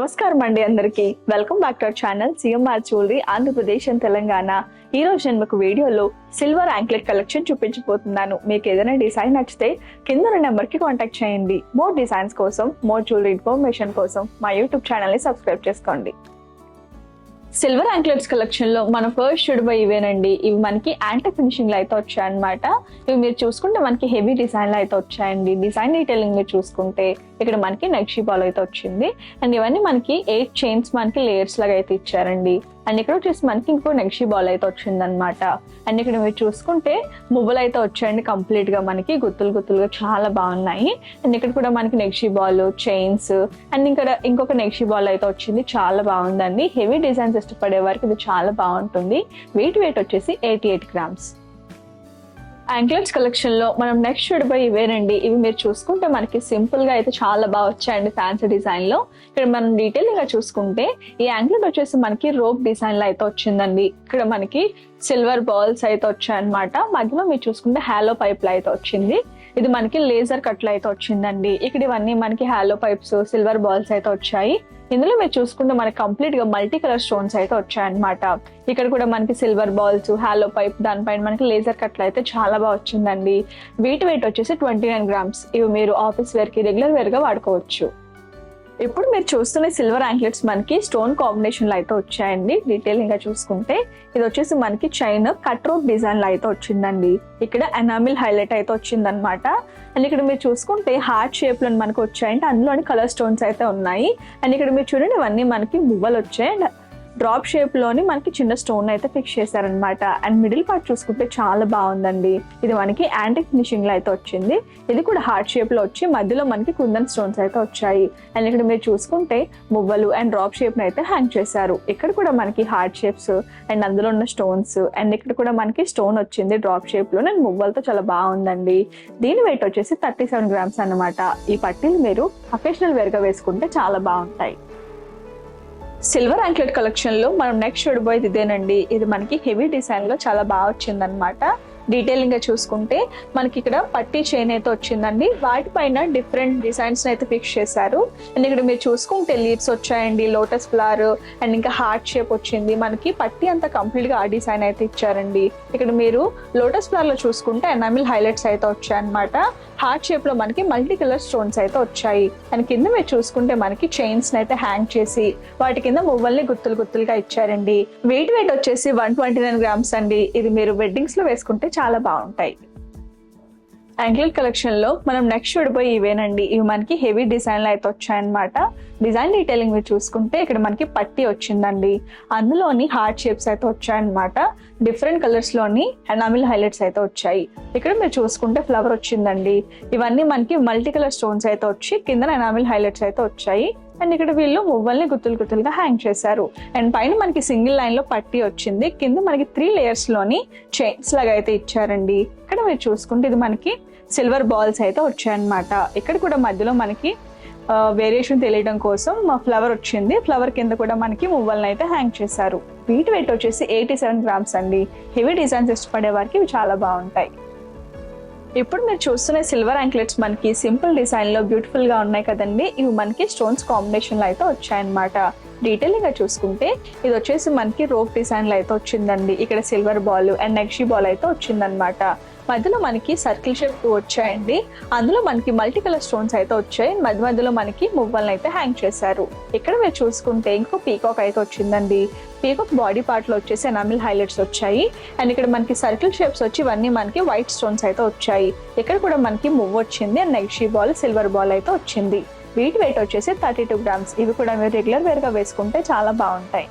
నమస్కారం అండి అందరికి. Welcome back to our channel CMR jewellery Andhra Pradesh and Telangana. ఈ రోజు నేను మీకు వీడియోలో సిల్వర్ యాంక్లెట్ కలెక్షన్ చూపించబోతున్నాను. మీకు ఏదైనా డిజైన్ నచ్చితే కింద నెంబర్ కి కాంటాక్ట్ చేయండి. మోర్ డిజైన్స్ కోసం, మోర్ జ్యువెలరీ ఇన్ఫర్మేషన్ కోసం మా యూట్యూబ్ ఛానల్ ని సబ్స్క్రైబ్ చేసుకోండి. సిల్వర్ యాంక్లెట్స్ కలెక్షన్ లో మన ఫస్ట్ చూడబోయే ఇవేనండి. ఇవి మనకి యాంటీ ఫినిషింగ్ లో అయితే వచ్చాయన్నమాట. ఇవి మీరు చూసుకుంటే మనకి హెవీ డిజైన్ లో అయితే వచ్చాయండి. డిజైన్ డీటెయిలింగ్ మీరు చూసుకుంటే ఇక్కడ మనకి నక్షి బాల్ అయితే వచ్చింది. అండ్ ఇవన్నీ మనకి 8 చైన్స్ మనకి లేయర్స్ లాగా అయితే ఇచ్చారండి. అండ్ ఇక్కడ వచ్చేసి మనకి ఇంకో నక్షి బాల్ అయితే వచ్చింది అనమాట. అండ్ ఇక్కడ మీరు చూసుకుంటే మువ్వలు అయితే వచ్చాయండి. కంప్లీట్ గా మనకి గుత్తులుగా చాలా బాగున్నాయి. అండ్ ఇక్కడ కూడా మనకి నక్షి బాల్, చైన్స్ అండ్ ఇక్కడ ఇంకొక నక్షి బాల్ అయితే వచ్చింది. చాలా బాగుందండి. హెవీ డిజైన్స్ ఇష్టపడే వారికి ఇది చాలా బాగుంటుంది. వెయిట్ వచ్చేసి 88 grams. యాంక్లెట్స్ కలెక్షన్ లో మనం నెక్స్ట్ చూడబోయే ఇవేనండి. ఇవి మీరు చూసుకుంటే మనకి సింపుల్ గా అయితే చాలా బాగా వచ్చాయండి. ఫ్యాన్సీ డిజైన్ లో ఇక్కడ మనం డీటెయిలింగ్ గా చూసుకుంటే ఈ యాంక్లెట్ వచ్చేసి మనకి రోప్ డిజైన్ లో అయితే వచ్చిందండి. ఇక్కడ మనకి సిల్వర్ బాల్స్ అయితే వచ్చాయన్నమాట. మధ్యలో మీరు చూసుకుంటే హాలో పైప్ లో అయితే వచ్చింది. ఇది మనకి లేజర్ కట్ లో అయితే వచ్చిందండి. ఇక్కడ ఇవన్నీ మనకి హాలో పైప్స్, సిల్వర్ బాల్స్ అయితే వచ్చాయి. ఇందులో మీరు చూసుకుంటే మనకి కంప్లీట్ గా మల్టీ కలర్ స్టోన్స్ అయితే వచ్చాయన్నమాట. ఇక్కడ కూడా మనకి సిల్వర్ బాల్స్, హాలో పైప్, దానిపైన మనకి లేజర్ కట్లు అయితే చాలా బాగా వచ్చిందండి. వెయిట్ వచ్చేసి 29 grams. ఇవి మీరు ఆఫీస్ వేర్ కి, రెగ్యులర్ వేర్ గా వాడుకోవచ్చు. ఇప్పుడు మీరు చూస్తున్న సిల్వర్ యాంక్లెట్స్ మనకి స్టోన్ కాంబినేషన్ లో అయితే వచ్చాయండి. డీటెయిలింగ్ గా చూసుకుంటే ఇది వచ్చేసి మనకి చైన్ కట్ రోప్ డిజైన్ లో అయితే వచ్చిందండి. ఇక్కడ ఎనామిల్ హైలైట్ అయితే వచ్చిందనమాట. అండ్ ఇక్కడ మీరు చూసుకుంటే హార్ట్ షేప్ లో మనకి వచ్చాయంటే అందులోని కలర్ స్టోన్స్ అయితే ఉన్నాయి. అండ్ ఇక్కడ మీరు చూడండి ఇవన్నీ మనకి మువ్వలు వచ్చాయి. అండ్ డ్రాప్ షేప్ లోని మనకి చిన్న స్టోన్ అయితే ఫిక్స్ చేశారనమాట. అండ్ మిడిల్ పార్ట్ చూసుకుంటే చాలా బాగుందండి. ఇది మనకి యాంటిక్ ఫినిషింగ్ లో అయితే వచ్చింది. ఇది కూడా హార్ట్ షేప్ లో వచ్చి మధ్యలో మనకి కుందన్ స్టోన్స్ అయితే వచ్చాయి. అండ్ ఇక్కడ మీరు చూసుకుంటే మువ్వలు అండ్ డ్రాప్ షేప్ ని అయితే హ్యాంగ్ చేశారు. ఇక్కడ కూడా మనకి హార్ట్ షేప్స్ అండ్ అందులో ఉన్న స్టోన్స్ అండ్ ఇక్కడ కూడా మనకి స్టోన్ వచ్చింది డ్రాప్ షేప్ లో. అండ్ మువ్వలతో చాలా బాగుందండి. దీని వెయిట్ వచ్చేసి 37 grams అన్నమాట. ఈ పట్టీలు మీరు అకేషనల్ వేర్ గా వేసుకుంటే చాలా బాగుంటాయి. సిల్వర్ యాంక్లెట్ కలెక్షన్ లో మనం నెక్స్ట్ చూడబోయేది ఇదేనండి. ఇది మనకి హెవీ డిజైన్ లో చాలా బాగా వచ్చిందనమాట. డీటెయిలింగ్ గా చూసుకుంటే మనకి ఇక్కడ పట్టీ చైన్ అయితే వచ్చిందండి. వాటిపైన డిఫరెంట్ డిజైన్స్ అయితే ఫిక్స్ చేశారు. అండ్ ఇక్కడ మీరు చూసుకుంటే లీడ్స్ వచ్చాయండి, లోటస్ ఫ్లవర్ అండ్ ఇంకా హార్ట్ షేప్ వచ్చింది. మనకి పట్టీ అంతా కంప్లీట్ గా ఆ డిజైన్ అయితే ఇచ్చారండి. ఇక్కడ మీరు లోటస్ ఫ్లవర్ లో చూసుకుంటే ఎనామిల్ హైలైట్స్ అయితే వచ్చాయన్నమాట. హార్ట్ షేప్ లో మనకి మల్టీ కలర్ స్టోన్స్ అయితే వచ్చాయి. అండ్ కింద మీరు చూసుకుంటే మనకి చైన్స్ అయితే హ్యాంగ్ చేసి వాటి కింద మువ్వల్ని గుత్తులుగా ఇచ్చారండి. వెయిట్ వచ్చేసి 129 grams అండి. ఇది మీరు వెడ్డింగ్స్ లో వేసుకుంటే చాలా బాగుంటాయి. యాంక్లెట్ కలెక్షన్ లో మనం నెక్స్ట్ చూడబోయే ఇవేనండి. ఇవి మనకి హెవీ డిజైన్ లో అయితే వచ్చాయన్నమాట. డిజైన్ డీటెయిలింగ్ మీరు చూసుకుంటే ఇక్కడ మనకి పట్టీ వచ్చిందండి. అందులోని హార్ట్ షేప్స్ అయితే వచ్చాయన్నమాట. డిఫరెంట్ కలర్స్ లోని ఎనామిల్ హైలైట్స్ అయితే వచ్చాయి. ఇక్కడ మీరు చూసుకుంటే ఫ్లవర్ వచ్చిందండి. ఇవన్నీ మనకి మల్టీ కలర్ స్టోన్స్ అయితే వచ్చి కింద ఎనామిల్ హైలైట్స్ అయితే వచ్చాయి. అండ్ ఇక్కడ వీళ్ళు మువ్వల్ని గుత్తులుగా హ్యాంగ్ చేశారు. అండ్ పైన మనకి సింగిల్ లైన్ లో పట్టీ వచ్చింది. కింద మనకి 3 layers లోని చైన్స్ లాగా అయితే ఇచ్చారండి. ఇక్కడ మీరు చూసుకుంటే ఇది మనకి సిల్వర్ బాల్స్ అయితే వచ్చాయన్నమాట. ఇక్కడ కూడా మధ్యలో మనకి వేరియేషన్ తెలియడం కోసం ఫ్లవర్ వచ్చింది. ఫ్లవర్ కింద కూడా మనకి మువ్వల్ని అయితే హ్యాంగ్ చేశారు. వెయిట్ వచ్చేసి 87 grams అండి. హెవీ డిజైన్స్ ఇష్టపడే వారికి ఇవి చాలా బాగుంటాయి. ఇప్పుడు మీరు చూస్తున్న సిల్వర్ యాంక్లెట్స్ మనకి సింపుల్ డిజైన్ లో బ్యూటిఫుల్ గా ఉన్నాయి కదండి. ఇవి మనకి స్టోన్స్ కాంబినేషన్ లో అయితే వచ్చాయన్నమాట. డీటెయిలింగ్ గా చూసుకుంటే ఇది వచ్చేసి మనకి రోప్ డిజైన్ లో అయితే వచ్చిందండి. ఇక్కడ silver ball and nakshi ball అయితే వచ్చిందనమాట. మధ్యలో మనకి సర్కిల్ షేప్ వచ్చాయండి. అందులో మనకి మల్టీ కలర్ స్టోన్స్ అయితే వచ్చాయి. మధ్యలో మనకి మువ్వల్ని అయితే హ్యాంగ్ చేశారు. ఇక్కడ మీరు చూసుకుంటే ఇంకో పీకాక్ అయితే వచ్చిందండి. పీకాక్ బాడీ పార్ట్ లో వచ్చేసి ఎనామిల్ హైలైట్స్ వచ్చాయి. అండ్ ఇక్కడ మనకి సర్కిల్ షేప్స్ వచ్చి ఇవన్నీ మనకి వైట్ స్టోన్స్ అయితే వచ్చాయి. ఇక్కడ కూడా మనకి మువ్వ వచ్చింది and nakshi ball, silver ball అయితే వచ్చింది. వెయిట్ వచ్చేసి 32 grams. ఇవి కూడా మీరు రెగ్యులర్ వేర్ గా వేసుకుంటే చాలా బాగుంటాయి.